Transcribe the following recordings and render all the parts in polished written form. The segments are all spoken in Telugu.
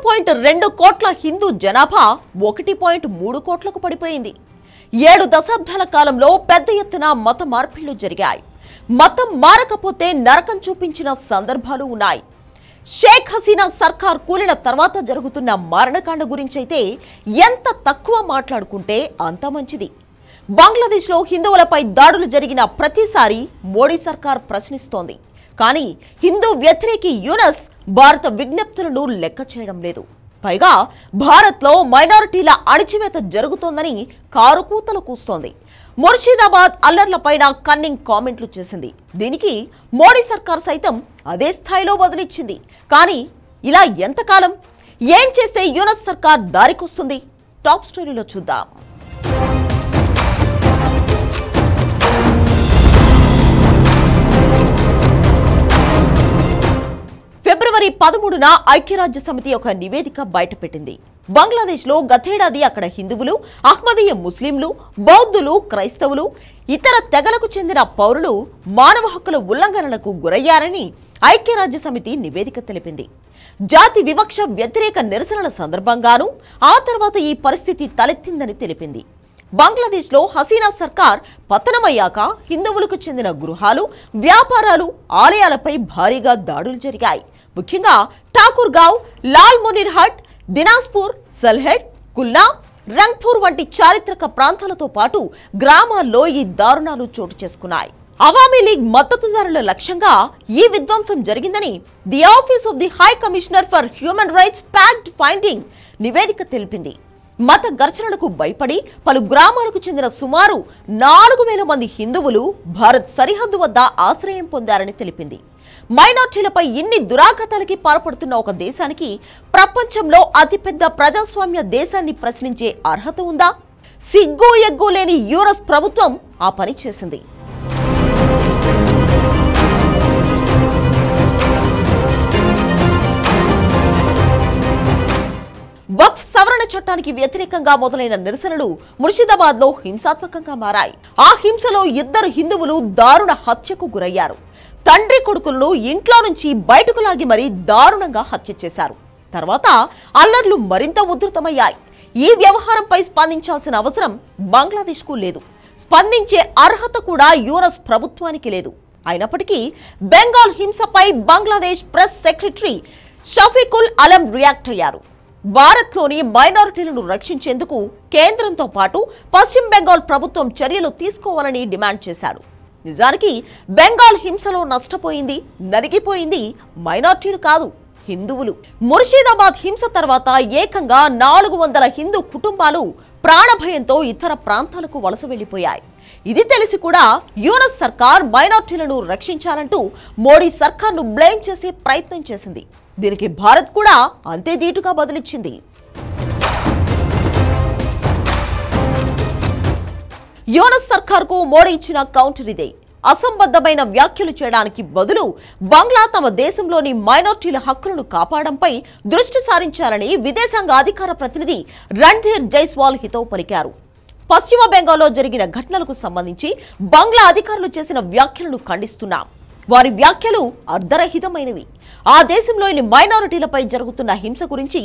2.2 కోట్ల హిందూ జనాభా 1.3 కోట్లకు పడిపోయింది. 7 దశాబ్దాల కాలంలో పెద్ద ఎత్తున మత మార్పిళ్లు జరిగాయి. మతం మారకపోతే నరకం చూపించిన సందర్భాలు ఉన్నాయి. షేక్ హసీనా సర్కార్ కూలిన తర్వాత జరుగుతున్న మారణకాండ గురించైతే ఎంత తక్కువ మాట్లాడుకుంటే అంత మంచిది. బంగ్లాదేశ్లో హిందువులపై దాడులు జరిగిన ప్రతిసారి మోడీ సర్కార్ ప్రశ్నిస్తోంది. కానీ హిందూ వ్యతిరేకి యూనస్ భారత విజ్ఞప్తులను లెక్క చేయడం లేదు. పైగా భారత్లో మైనారిటీల అణిచివేత జరుగుతోందని కారుకూతలు కూస్తోంది. ముర్షిదాబాద్ అల్లర్లపైన కన్నింగ్ కామెంట్లు చేసింది. దీనికి మోడీ సర్కార్ సైతం అదే స్థాయిలో బదులిచ్చింది. కానీ ఇలా ఎంతకాలం? ఏం చేస్తే యూనస్ సర్కార్ దారికొస్తుంది? టాప్ స్టోరీలో చూద్దాం. ఫిబ్రవరి 13న ఐక్యరాజ్య సమితి ఒక నివేదిక బయటపెట్టింది. బంగ్లాదేశ్లో గతేడాది అక్కడ హిందువులు, అహ్మదీయ ముస్లింలు, బౌద్ధులు, క్రైస్తవులు, ఇతర తెగలకు చెందిన పౌరులు మానవ హక్కుల ఉల్లంఘనలకు గురయ్యారని ఐక్యరాజ్య సమితి నివేదిక తెలిపింది. జాతి వివక్ష వ్యతిరేక నిరసనల సందర్భంగానూ ఆ తర్వాత ఈ పరిస్థితి తలెత్తిందని తెలిపింది. బంగ్లాదేశ్లో హసీనా సర్కార్ పతనమయ్యాక హిందువులకు చెందిన గృహాలు, వ్యాపారాలు, ఆలయాలపై భారీగా దాడులు జరిగాయి. ముఖ్యంగా ఠాకూర్గావ్, లాల్ మునీర్ హట్, దినాజ్పూర్, సల్హెట్, కుల్నా, రంగ్పూర్ వంటి చారిత్రక ప్రాంతాలతో పాటు గ్రామాల్లో ఈ దారుణాలు చోటు చేసుకున్నాయి. అవామీ లీగ్ మద్దతుదారుల లక్ష్యంగా ఈ విధ్వంసం జరిగిందని the office of the high commissioner for human rights fact finding నివేదిక తెలిపింది. మత ఘర్షణలకు భయపడి పలు గ్రామాలకు చెందిన సుమారు 4000 మంది హిందువులు భారత్ సరిహద్దు వద్ద ఆశ్రయం పొందారని తెలిపింది. మైనార్టీలపై ఇన్ని దురాఘాతాలకి పాల్పడుతున్న ఒక దేశానికి ప్రపంచంలో అతిపెద్ద ప్రజాస్వామ్య దేశాన్ని ప్రశ్నించే అర్హత ఉందా? సిగ్గు ఎగ్గు లేని యూరస్ ప్రభుత్వం ఆ పని చేసింది. వక్ఫ్ సవరణ చట్టానికి వ్యతిరేకంగా మొదలైన నిరసనలు ముర్షిదాబాద్లో హింసాత్మకంగా మారాయి. ఆ హింసలో 2 హిందువులు దారుణ హత్యకు గురయ్యారు. తండ్రి కొడుకులను ఇంట్లో నుంచి బయటకు లాగి మరీ దారుణంగా హత్య చేశారు. తర్వాత అల్లర్లు మరింత ఉధృతమయ్యాయి. ఈ వ్యవహారంపై స్పందించాల్సిన అవసరం బంగ్లాదేశ్కు లేదు. స్పందించే అర్హత కూడా యూనస్ ప్రభుత్వానికి లేదు. అయినప్పటికీ బెంగాల్ హింసపై బంగ్లాదేశ్ ప్రెస్ సెక్రటరీ షఫీకుల్ అలం రియాక్ట్ అయ్యారు. భారత్లోని మైనారిటీలను రక్షించేందుకు కేంద్రంతో పాటు పశ్చిమ బెంగాల్ ప్రభుత్వం చర్యలు తీసుకోవాలని డిమాండ్ చేశాడు. నిజానికి బెంగాల్ హింసలో నష్టపోయింది, నలిగిపోయింది మైనారిటీలు కాదు, హిందువులు. ముర్షిదాబాద్ హింస తర్వాత ఏకంగా 400 హిందూ కుటుంబాలు ప్రాణభయంతో ఇతర ప్రాంతాలకు వలస వెళ్లిపోయాయి. ఇది తెలిసి కూడా యూనస్ సర్కార్ మైనారిటీలను రక్షించాలంటూ మోడీ సర్కార్ను బ్లేమ్ చేసే ప్రయత్నం చేసింది. దీనికి భారత్ కూడా అంతే ధీటుగా బదులిచ్చింది. యూనస్ సర్కార్కు మోడీ ఇచ్చిన కౌంటర్ ఇదే. అసంబద్ధమైన వ్యాఖ్యలు చేయడానికి బదులు బంగ్లా తమ దేశంలోని మైనారిటీల హక్కులను కాపాడంపై దృష్టి సారించాలని విదేశాంగ అధికార ప్రతినిధి రణ్ధీర్ జైస్వాల్ హితవు పలికారు. పశ్చిమ బెంగాల్లో జరిగిన ఘటనలకు సంబంధించి బంగ్లా అధికారులు చేసిన వ్యాఖ్యలను ఖండిస్తున్నాం. వారి వ్యాఖ్యలు అర్ధరహితమైనవి. ఆ దేశంలోని మైనారిటీలపై జరుగుతున్న హింస గురించి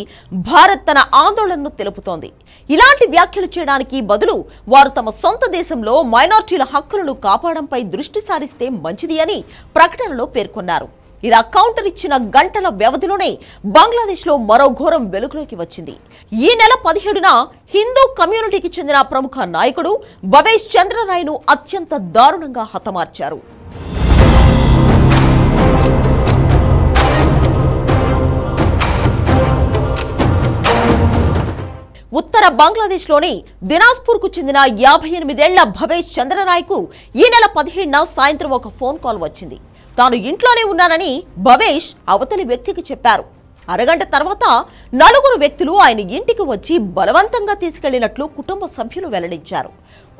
భారత్ తన ఆందోళనను తెలుపుతోంది. ఇలాంటి వ్యాఖ్యలు చేయడానికి బదులు వారు తమ సొంత దేశంలో మైనారిటీల హక్కులను కాపాడంపై దృష్టి సారిస్తే మంచిది అని ప్రకటనలో పేర్కొన్నారు. ఇలా కౌంటర్ ఇచ్చిన గంటల వ్యవధిలోనే బంగ్లాదేశ్లో మరో ఘోరం వెలుగులోకి వచ్చింది. ఈ నెల 17న హిందూ కమ్యూనిటీకి చెందిన ప్రముఖ నాయకుడు భవేష్ చంద్రరాయ్ను అత్యంత దారుణంగా హతమార్చారు. ఉత్తర బంగ్లాదేశ్లోని దినాజ్పూర్కు చెందిన 58 ఏళ్ల భవేష్ చంద్రరాయ్కు ఈ నెల 17న సాయంత్రం ఒక ఫోన్ కాల్ వచ్చింది. తాను ఇంట్లోనే ఉన్నానని భవేష్ అవతలి వ్యక్తికి చెప్పారు. అరగంట తర్వాత 4 వ్యక్తులు ఆయన ఇంటికి వచ్చి బలవంతంగా తీసుకెళ్లినట్లు కుటుంబ సభ్యులు వెల్లడించారు.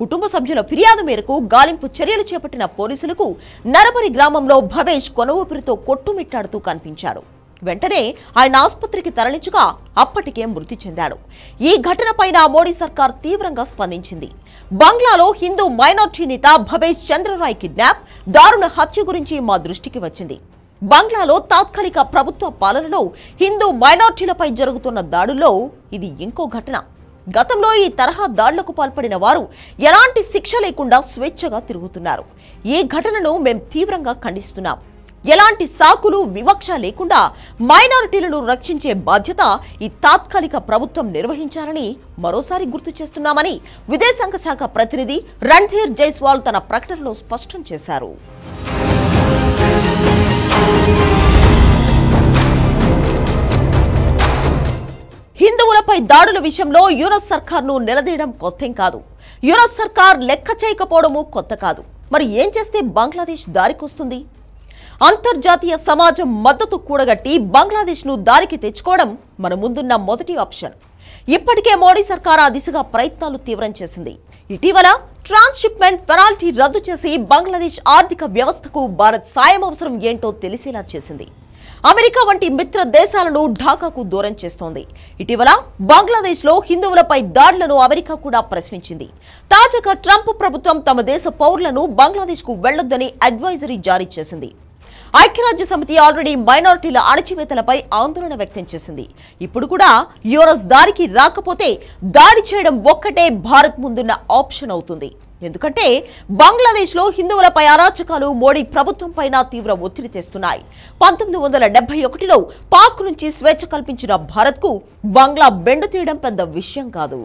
కుటుంబ సభ్యుల ఫిర్యాదు మేరకు గాలింపు చర్యలు చేపట్టిన పోలీసులకు నరబరి గ్రామంలో భవేష్ కొనవూపిరితో కొట్టుమిట్టాడుతూ కనిపించాడు. వెంటనే ఆయన ఆసుపత్రికి తరలించగా అప్పటికే మృతి చెందాడు. ఈ ఘటనపైన మోడీ సర్కార్ తీవ్రంగా స్పందించింది. బంగ్లాలో హిందూ మైనారిటీ నేత భవేష్ చంద్రరాయ్ కిడ్నాప్, దారుణ హత్య గురించి మా దృష్టికి వచ్చింది. బంగ్లాలో తాత్కాలిక ప్రభుత్వ పాలనలో హిందూ మైనార్టీలపై జరుగుతున్న దాడుల్లో ఇది ఇంకో ఘటన. గతంలో ఈ తరహా దాడులకు పాల్పడిన వారు ఎలాంటి శిక్ష లేకుండా స్వేచ్ఛగా తిరుగుతున్నారు. ఈ ఘటనను మేం తీవ్రంగా ఖండిస్తున్నాం. ఎలాంటి సాకులు వివక్ష లేకుండా మైనారిటీలను రక్షించే బాధ్యత ఈ తాత్కాలిక ప్రభుత్వం నిర్వహించాలని మరోసారి గుర్తు చేస్తున్నామని విదేశాంగ శాఖ ప్రతినిధి రణ్ధీర్ జైస్వాల్ తన ప్రకటనలో స్పష్టం చేశారు. హిందువులపై దాడుల విషయంలో యూరప్ సర్కార్ను నిలదీయడం కొత్తేం కాదు. యూరప్ సర్కార్ లెక్క చేయకపోవడము కొత్త కాదు. మరి ఏం చేస్తే బంగ్లాదేశ్ దారికొస్తుంది? అంతర్జాతీయ సమాజం మద్దతు కూడగట్టి బంగ్లాదేశ్ను దారికి తెచ్చుకోవడం మన ముందున్న మొదటి ఆప్షన్. ఇప్పటికే మోడీ సర్కార్ ఆ దిశగా ప్రయత్నాలు తీవ్రం చేసింది. ఇటీవల ట్రాన్స్షిప్మెంట్ పెనాల్టీ రద్దు చేసి బంగ్లాదేశ్ ఆర్థిక వ్యవస్థకు భారత్ సాయం అవసరం ఏంటో తెలిసేలా చేసింది. అమెరికా వంటి మిత్ర దేశాలను ఢాకాకు దూరం చేస్తోంది. ఇటీవల బంగ్లాదేశ్లో హిందువులపై దాడులను అమెరికా కూడా ప్రశ్నించింది. తాజాగా ట్రంప్ ప్రభుత్వం తమ దేశ పౌరులను బంగ్లాదేశ్కు వెళ్లొద్దని అడ్వైజరీ జారీ చేసింది. ఐక్యరాజ్య సమితి ఆల్రెడీ మైనారిటీల అణచివేతలపై ఆందోళన వ్యక్తం చేసింది. ఇప్పుడు కూడా యూరస్ దారికి రాకపోతే దాడి చేయడం ఒక్కటే భారత్ ముందున్న ఆప్షన్ అవుతుంది. ఎందుకంటే బంగ్లాదేశ్లో హిందువులపై అరాచకాలు మోడీ ప్రభుత్వం పైన తీవ్ర ఒత్తిడి తెస్తున్నాయి. 1971లో పాక్ నుంచి స్వేచ్ఛ కల్పించిన భారత్కు బంగ్లా బెండు తీయడం పెద్ద విషయం కాదు.